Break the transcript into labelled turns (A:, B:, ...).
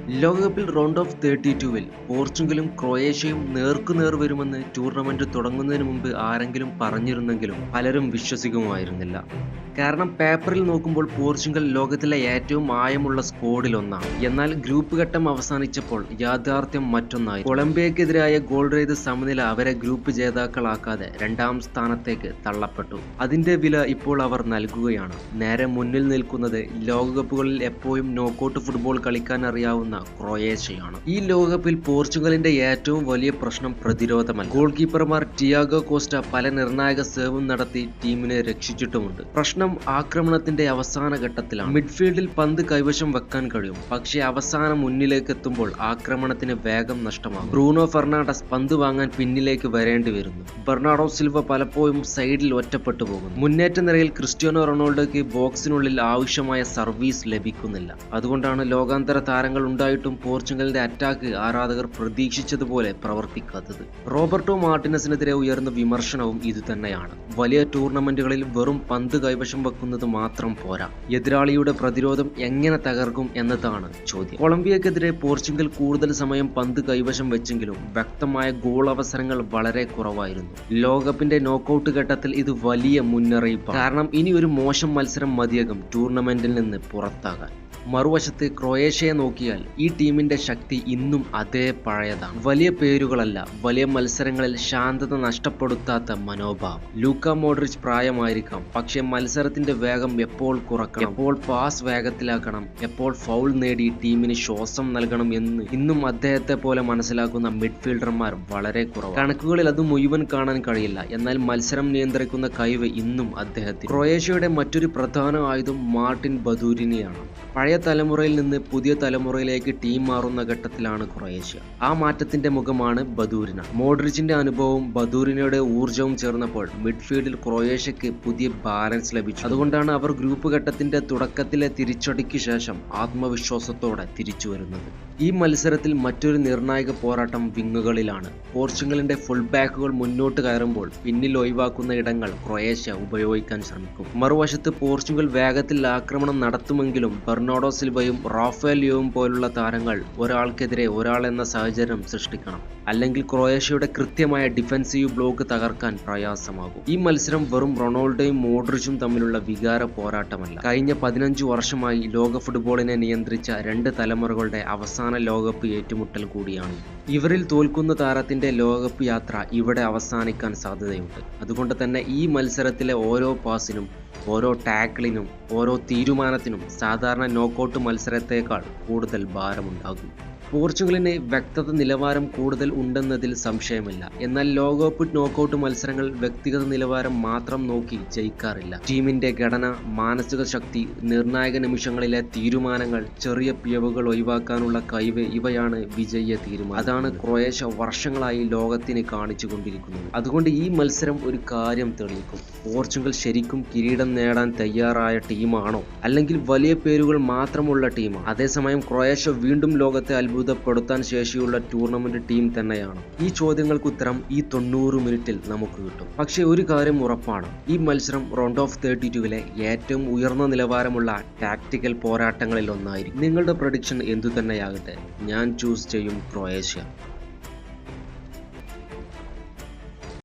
A: ലോകകപ്പിൽ round of 32-ൽ പോർച്ചുഗലും ക്രൊയേഷ്യയും നേർക്കുനേർ വരുമെന്ന് ടൂർണമെന്റ് തുടങ്ങുന്നതിന് മുമ്പ് ആരെങ്കിലും പറഞ്ഞിരുന്നെങ്കിലും പലരും വിശ്വസിക്കുമായിരുന്നില്ല. കാരണം പേപ്പറിൽ നോക്കുമ്പോൾ പോർച്ചുഗൽ ലോകത്തിലെ ഏറ്റവും ആഴമുള്ള സ്ക്വാഡിൽ ഒന്നാണ്. എന്നാൽ ഗ്രൂപ്പ് ഘട്ടം അവസാനിച്ചപ്പോൾ യാഥാർത്ഥ്യം മറ്റൊന്നായി. കൊളംബിയക്കെതിരായ ഗോൾ രഹിത സമനില അവരെ ഗ്രൂപ്പ് ജേതാക്കളാക്കാതെ രണ്ടാം സ്ഥാനത്തേക്ക് തള്ളപ്പെട്ടു. അതിന്റെ വില ഇപ്പോൾ അവർ നൽകുകയാണ്. നേരെ മുന്നിൽ നിൽക്കുന്നത് ലോകകപ്പുകളിൽ എപ്പോഴും നോക്കൌട്ട് ഫുട്ബോൾ കളിക്കാൻ അറിയാവുന്ന ക്രൊയേഷ്യയാണ്. ഈ ലോകകപ്പിൽ പോർച്ചുഗലിന്റെ ഏറ്റവും വലിയ പ്രശ്നം പ്രതിരോധമല്ല. ഗോൾ കീപ്പർമാർ ടിയാഗോ കോസ്റ്റ പല നിർണായക സേവും നടത്തി ടീമിനെ രക്ഷിച്ചിട്ടുമുണ്ട്. പ്രശ്നം ആക്രമണത്തിന്റെ അവസാന ഘട്ടത്തിലാണ്. മിഡ്ഫീൽഡിൽ പന്ത് കൈവശം വെക്കാൻ കഴിയും, പക്ഷേ അവസാനം മുന്നിലേക്ക് എത്തുമ്പോൾ ആക്രമണത്തിന് വേഗം നഷ്ടമാകും. ബ്രൂണോ ഫെർണാണ്ടസ് പന്ത് വാങ്ങാൻ പിന്നിലേക്ക് വരേണ്ടി വരുന്നു. ബെർണാർഡോ സിൽവ പലപ്പോഴും സൈഡിൽ ഒറ്റപ്പെട്ടു പോകുന്നു. മുന്നേറ്റ നിരയിൽ ക്രിസ്ത്യാനോ റൊണാൾഡോയ്ക്ക് ബോക്സിനുള്ളിൽ ആവശ്യമായ സർവീസ് ലഭിക്കുന്നില്ല. അതുകൊണ്ടാണ് ലോകാന്തര താരങ്ങൾ ഉണ്ടായിട്ടും പോർച്ചുഗലിന്റെ അറ്റാക്ക് ആരാധകർ പ്രതീക്ഷിച്ചതുപോലെ പ്രവർത്തിക്കാത്തത്. റോബർട്ടോ മാർട്ടിനസിനെതിരെ ഉയർന്ന വിമർശനവും ഇതുതന്നെയാണ്. വലിയ ടൂർണമെന്റുകളിൽ വെറും പന്ത് കൈവശം വെക്കുന്നത് മാത്രം പോരാ, എതിരാളിയുടെ പ്രതിരോധം എങ്ങനെ തകർക്കും എന്നതാണ് ചോദ്യം. കൊളംബിയക്കെതിരെ പോർച്ചുഗൽ കൂടുതൽ സമയം പന്ത് കൈവശം വെച്ചെങ്കിലും വ്യക്തമായ ഗോൾ അവസരങ്ങൾ വളരെ കുറവായിരുന്നു. ലോകകപ്പിന്റെ നോക്കൌട്ട് ഘട്ടത്തിൽ ഇത് വലിയ മുന്നറിയിപ്പാണ്. കാരണം ഇനി ഒരു മോശം മത്സരം മതിയാകും ടൂർണമെന്റിൽ നിന്ന് പുറത്താകാൻ. മറുവശത്ത് ക്രൊയേഷ്യയെ നോക്കിയാൽ ഈ ടീമിന്റെ ശക്തി ഇന്നും അതേ പഴയതാണ്. വലിയ പേരുകളല്ല, വലിയ മത്സരങ്ങളിൽ ശാന്തത നഷ്ടപ്പെടുത്താത്ത മനോഭാവം. ലൂക്ക മോഡ്രിച്ച് പ്രായമായിരിക്കാം, പക്ഷേ മത്സരത്തിന്റെ വേഗം എപ്പോൾ കുറക്കണം, എപ്പോൾ പാസ് വേഗത്തിലാക്കണം, എപ്പോൾ ഫൗൾ നേടി ടീമിന് ശ്വാസം നൽകണം എന്ന് ഇന്നും അദ്ദേഹത്തെ പോലെ മനസ്സിലാക്കുന്ന മിഡ്ഫീൽഡർമാർ വളരെ കുറവാണ്. കണക്കുകളിൽ അത് മുഴുവൻ കാണാൻ കഴിയില്ല, എന്നാൽ മത്സരം നിയന്ത്രിക്കുന്ന കഴിവ് ഇന്നും അദ്ദേഹത്തിന്. ക്രൊയേഷ്യയുടെ മറ്റൊരു പ്രധാന ആയുധം മാർട്ടിൻ ബദൂരിനിയാണ്. പഴയ തലമുറയിൽ നിന്ന് പുതിയ തലമുറയിലേക്ക് ടീം മാറുന്ന ഘട്ടത്തിലാണ് ക്രൊയേഷ്യ. ആ മാറ്റത്തിന്റെ മുഖമാണ് ബദൂരിന. മോഡ്രിച്ചിന്റെ അനുഭവവും ബദൂരിനയുടെ ഊർജവും ചേർന്നപ്പോൾ മിഡ്ഫീൽഡിൽ ക്രൊയേഷ്യക്ക് പുതിയ ബാലൻസ് ലഭിച്ചു. അതുകൊണ്ടാണ് അവർ ഗ്രൂപ്പ് ഘട്ടത്തിന്റെ തുടക്കത്തിലെ തിരിച്ചടിക്ക് ശേഷം ആത്മവിശ്വാസത്തോടെ തിരിച്ചു വരുന്നത്. ഈ മത്സരത്തിൽ മറ്റൊരു നിർണായക പോരാട്ടം വിങ്ങുകളിലാണ്. പോർച്ചുഗലിന്റെ ഫുൾ ബാക്കുകൾ മുന്നോട്ട് കയറുമ്പോൾ പിന്നിൽ ഒഴിവാക്കുന്ന ഇടങ്ങൾ ക്രൊയേഷ്യ ഉപയോഗിക്കാൻ ശ്രമിക്കും. മറുവശത്ത് പോർച്ചുഗൽ വേഗത്തിൽ ആക്രമണം നടത്തുമെങ്കിലും ബെർണാർഡോ സിൽവയും റാഫേൽ ലിയോയും പോലുള്ള താരങ്ങൾ ഒരാൾക്കെതിരെ ഒരാൾ എന്ന സാഹചര്യം സൃഷ്ടിക്കണം. അല്ലെങ്കിൽ ക്രൊയേഷ്യയുടെ കൃത്യമായ ഡിഫൻസീവ് ബ്ലോക്ക് തകർക്കാൻ പ്രയാസമാകും. ഈ മത്സരം വെറും റൊണാൾഡോയും മോഡ്രിച്ചും തമ്മിലുള്ള വികാര പോരാട്ടമല്ല. കഴിഞ്ഞ 15 വർഷമായി ലോക ഫുട്ബോളിനെ നിയന്ത്രിച്ച രണ്ട് തലമുറകളുടെ അവസാന ലോകകപ്പ് ഏറ്റുമുട്ടൽ കൂടിയാണ്. ഇവരിൽ തോൽക്കുന്ന താരത്തിന്റെ ലോകകപ്പ് യാത്ര ഇവിടെ അവസാനിക്കാൻ സാധ്യതയുണ്ട്. അതുകൊണ്ട് തന്നെ ഈ മത്സരത്തിലെ ഓരോ പാസിനും, ഓരോ ടാക്കിളിനും, ഓരോ തീരുമാനത്തിനും സാധാരണ നോക്കൌട്ട് മത്സരത്തേക്കാൾ കൂടുതൽ ഭാരമുണ്ടാകും. പോർച്ചുഗലിന് വ്യക്തത നിലവാരം കൂടുതൽ ഉണ്ടെന്നതിൽ സംശയമില്ല. എന്നാൽ ലോകകപ്പ് നോക്കൌട്ട് മത്സരങ്ങൾ വ്യക്തിഗത നിലവാരം മാത്രം നോക്കി ജയിക്കാറില്ല. ടീമിന്റെ ഘടന, മാനസിക ശക്തി, നിർണായക നിമിഷങ്ങളിലെ തീരുമാനങ്ങൾ, ചെറിയ പിഴവുകൾ ഒഴിവാക്കാനുള്ള കഴിവ്, ഇവയാണ് വിജയ തീരുമാനം. അതാണ് ക്രൊയേഷ്യ വർഷങ്ങളായി ലോകത്തിന് കാണിച്ചുകൊണ്ടിരിക്കുന്നത്. അതുകൊണ്ട് ഈ മത്സരം ഒരു കാര്യം തെളിയിക്കും: പോർച്ചുഗൽ ശരിക്കും കിരീടം നേടാൻ തയ്യാറായ ടീമാണോ, അല്ലെങ്കിൽ വലിയ പേരുകൾ മാത്രമുള്ള ടീമാണോ? അതേസമയം ക്രൊയേഷ്യ വീണ്ടും ലോകത്തെ അത്ഭുതപ്പെടുത്താൻ ശേഷിയുള്ള ടൂർണമെന്റ് ടീം തന്നെയാണ്. ഈ ചോദ്യങ്ങൾക്ക് ഉത്തരം ഈ 90 മിനിറ്റിൽ നമുക്ക് കിട്ടും. പക്ഷേ ഒരു കാര്യം ഉറപ്പാണ്: ഈ മത്സരം റൗണ്ട് ഓഫ് 32-ലെ ഏറ്റവും ഉയർന്ന നിലവാരമുള്ള ടാക്ടിക്കൽ പോരാട്ടങ്ങളിൽ ഒന്നായിരിക്കും. നിങ്ങളുടെ പ്രഡിക്ഷൻ എന്തു തന്നെയാകട്ടെ, ഞാൻ ചൂസ് ചെയ്യും ക്രൊയേഷ്യ.